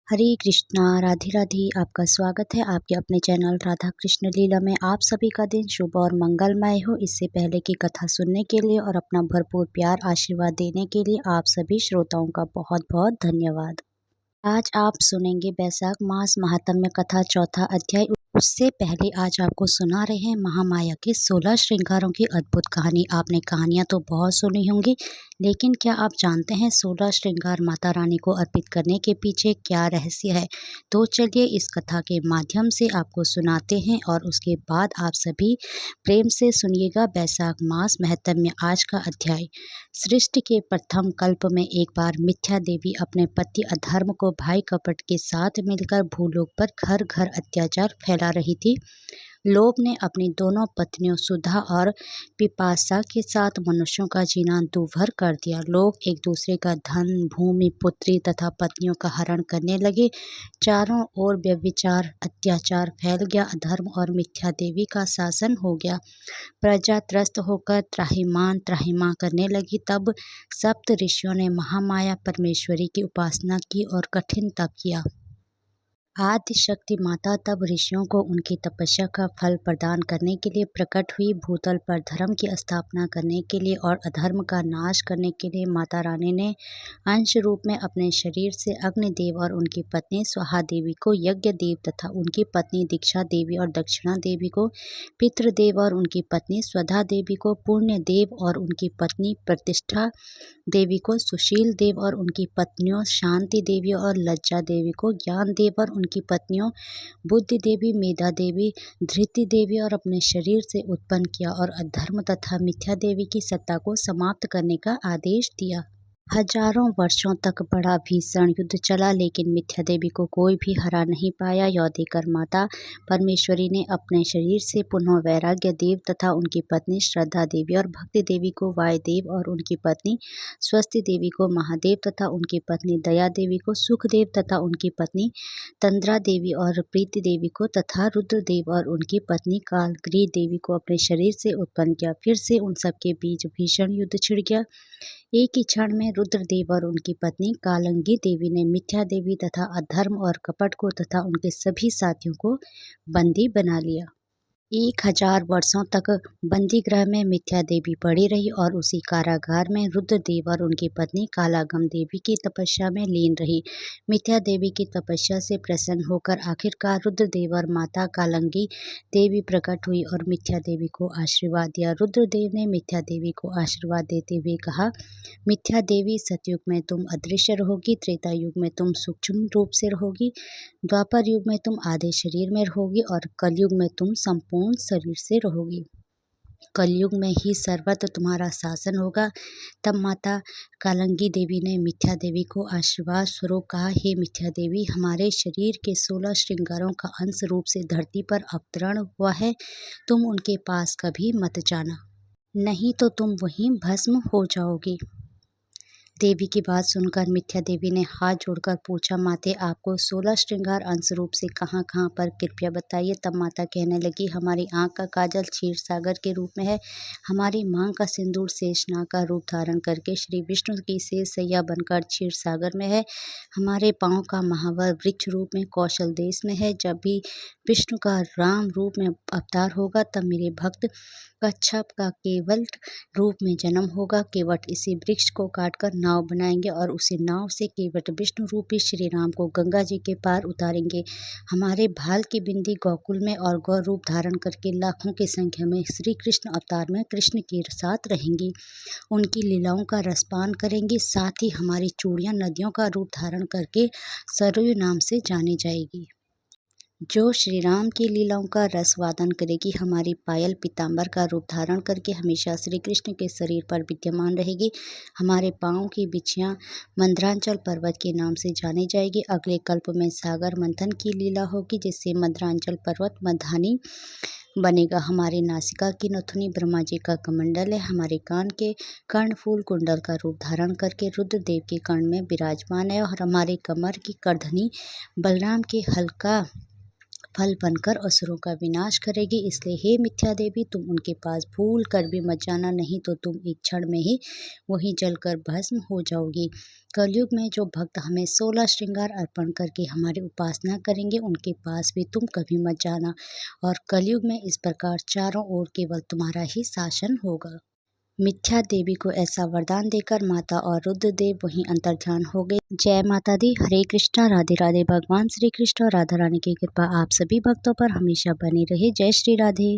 हरे कृष्णा, राधे राधे। आपका स्वागत है आपके अपने चैनल राधा कृष्ण लीला में। आप सभी का दिन शुभ और मंगलमय हो। इससे पहले की कथा सुनने के लिए और अपना भरपूर प्यार आशीर्वाद देने के लिए आप सभी श्रोताओं का बहुत बहुत धन्यवाद। आज आप सुनेंगे वैशाख मास महात्म्य कथा चौथा अध्याय। उससे पहले आज आपको सुना रहे हैं महामाया के 16 श्रृंगारों की अद्भुत कहानी। आपने कहानियां तो बहुत सुनी होंगी, लेकिन क्या आप जानते हैं 16 श्रृंगार माता रानी को अर्पित करने के पीछे क्या रहस्य है? तो चलिए इस कथा के माध्यम से आपको सुनाते हैं और उसके बाद आप सभी प्रेम से सुनिएगा वैशाख मास महात्म्य आज का अध्याय। सृष्टि के प्रथम कल्प में एक बार मिथ्या देवी अपने पति अधर्म को भाई कपट के साथ मिलकर भूलोक पर घर घर अत्याचार फैला रही थी। लोभ ने अपनी दोनों पत्नियों सुधा और पिपासा के साथ मनुष्यों का जीना दूभर कर दिया। लोग एक दूसरे का धन, भूमि, पुत्री तथा पत्नियों का हरण करने लगे। चारों ओर व्यभिचार, अत्याचार फैल गया। अधर्म और मिथ्या देवी का शासन हो गया। प्रजा त्रस्त होकर त्राहिमाम त्राहिमाम करने लगी। तब सप्त ऋषियों ने महामाया परमेश्वरी की उपासना की और कठिन तप किया। आदि शक्ति माता तब ऋषियों को उनकी तपस्या का फल प्रदान करने के लिए प्रकट हुई। भूतल पर धर्म की स्थापना करने के लिए और अधर्म का नाश करने के लिए माता रानी ने अंश रूप में अपने शरीर से अग्निदेव और उनकी पत्नी स्वाहा देवी को यज्ञ देव तथा उनकी पत्नी दीक्षा देवी और दक्षिणा देवी को पितृदेव और उनकी पत्नी स्वधा देवी को पुण्य देव और उनकी पत्नी प्रतिष्ठा देवी को सुशील देव और उनकी पत्नियों शांति देवी और लज्जा देवी को ज्ञान देव और उनकी पत्नियों बुद्धि देवी, मेधा देवी, धृति देवी और अपने शरीर से उत्पन्न किया और अधर्म तथा मिथ्या देवी की सत्ता को समाप्त करने का आदेश दिया। हजारों वर्षों तक बड़ा भीषण युद्ध चला, लेकिन मिथ्या देवी को कोई भी हरा नहीं पाया। यह देखकर माता परमेश्वरी ने अपने शरीर से पुनः वैराग्य देव तथा उनकी पत्नी श्रद्धा देवी और भक्ति देवी को वायुदेव और उनकी पत्नी स्वस्ति देवी को महादेव तथा उनकी पत्नी दया देवी को सुखदेव तथा उनकी पत्नी तंद्रा देवी और प्रीति देवी को तथा रुद्रदेव और उनकी पत्नी कालग्री देवी को अपने शरीर से उत्पन्न किया। फिर से उन सबके बीच भीषण युद्ध छिड़ गया। एक ही क्षण में रुद्रदेव और उनकी पत्नी कालंगी देवी ने मिथ्या देवी तथा अधर्म और कपट को तथा उनके सभी साथियों को बंदी बना लिया। 1000 वर्षों तक बंदी गृह में मिथ्या देवी पड़ी रही और उसी कारागार में रुद्रदेव और उनकी पत्नी कालागम देवी की तपस्या में लीन रही। मिथ्या देवी की तपस्या से प्रसन्न होकर आखिरकार रुद्रदेव और माता कालंगी देवी प्रकट हुई और मिथ्या देवी को आशीर्वाद दिया। रुद्रदेव ने मिथ्या देवी को आशीर्वाद देते हुए कहा, मिथ्या देवी, सतयुग में तुम अदृश्य रहोगी, त्रेता युग में तुम सूक्ष्म रूप से रहोगी, द्वापर युग में तुम आधे शरीर में रहोगी और कलयुग में तुम संपूर्ण शरीर से रहोगी। कलयुग में ही सर्वत्र तुम्हारा शासन होगा। तब माता कालंगी देवी ने मिथ्या देवी को आशीर्वाद स्वरूप कहा, हे मिथ्या देवी, हमारे शरीर के 16 श्रृंगारों का अंश रूप से धरती पर अवतरण हुआ है। तुम उनके पास कभी मत जाना, नहीं तो तुम वहीं भस्म हो जाओगी। देवी की बात सुनकर मिथ्या देवी ने हाथ जोड़कर पूछा, माते, आपको 16 श्रृंगार अंश रूप से कहाँ कहाँ पर, कृपया बताइए। तब माता कहने लगी, हमारी आँख का काजल क्षीर सागर के रूप में है, हमारी मांग का सिंदूर शेषनाग का रूप धारण करके श्री विष्णु की शेष सैया बनकर क्षीर सागर में है, हमारे पाँव का महावर वृक्ष रूप में कौशल देश में है। जब भी विष्णु का राम रूप में अवतार होगा तब मेरे भक्त कच्छप का केवल रूप में जन्म होगा। केवट इसी वृक्ष को काटकर नाव बनाएंगे और उसी नाव से केवट विष्णु रूपी श्री राम को गंगा जी के पार उतारेंगे। हमारे भाल की बिंदी गोकुल में और गौ रूप धारण करके लाखों की संख्या में श्री कृष्ण अवतार में कृष्ण के साथ रहेंगी, उनकी लीलाओं का रसपान करेंगी। साथ ही हमारी चूड़ियाँ नदियों का रूप धारण करके सरयू नाम से जानी जाएगी। जो श्री राम की लीलाओं का रस वादन करेगी, हमारी पायल पीताम्बर का रूप धारण करके हमेशा श्री कृष्ण के शरीर पर विद्यमान रहेगी। हमारे पाँव की बिछियाँ मंद्रांचल पर्वत के नाम से जानी जाएगी। अगले कल्प में सागर मंथन की लीला होगी, जिससे मंद्रांचल पर्वत मधानी बनेगा। हमारी नासिका की नथुनी ब्रह्मा जी का कमंडल है। हमारे कान के कर्णफूल कुंडल का रूप धारण करके रुद्रदेव के कर्ण में विराजमान है और हमारे कमर की करधनी बलराम के हल्का फल बनकर असुरों का विनाश करेगी। इसलिए हे मिथ्या देवी, तुम उनके पास भूल कर भी मत जाना, नहीं तो तुम एक क्षण में ही वहीं जलकर भस्म हो जाओगी। कलयुग में जो भक्त हमें 16 श्रृंगार अर्पण करके हमारी उपासना करेंगे, उनके पास भी तुम कभी मत जाना। और कलयुग में इस प्रकार चारों ओर केवल तुम्हारा ही शासन होगा। मिथ्या देवी को ऐसा वरदान देकर माता और रुद्रदेव वहीं अंतर्ध्यान हो गए। जय माता दी। हरे कृष्णा। राधे राधे। भगवान श्री कृष्ण और राधा रानी की कृपा आप सभी भक्तों पर हमेशा बनी रहे। जय श्री राधे।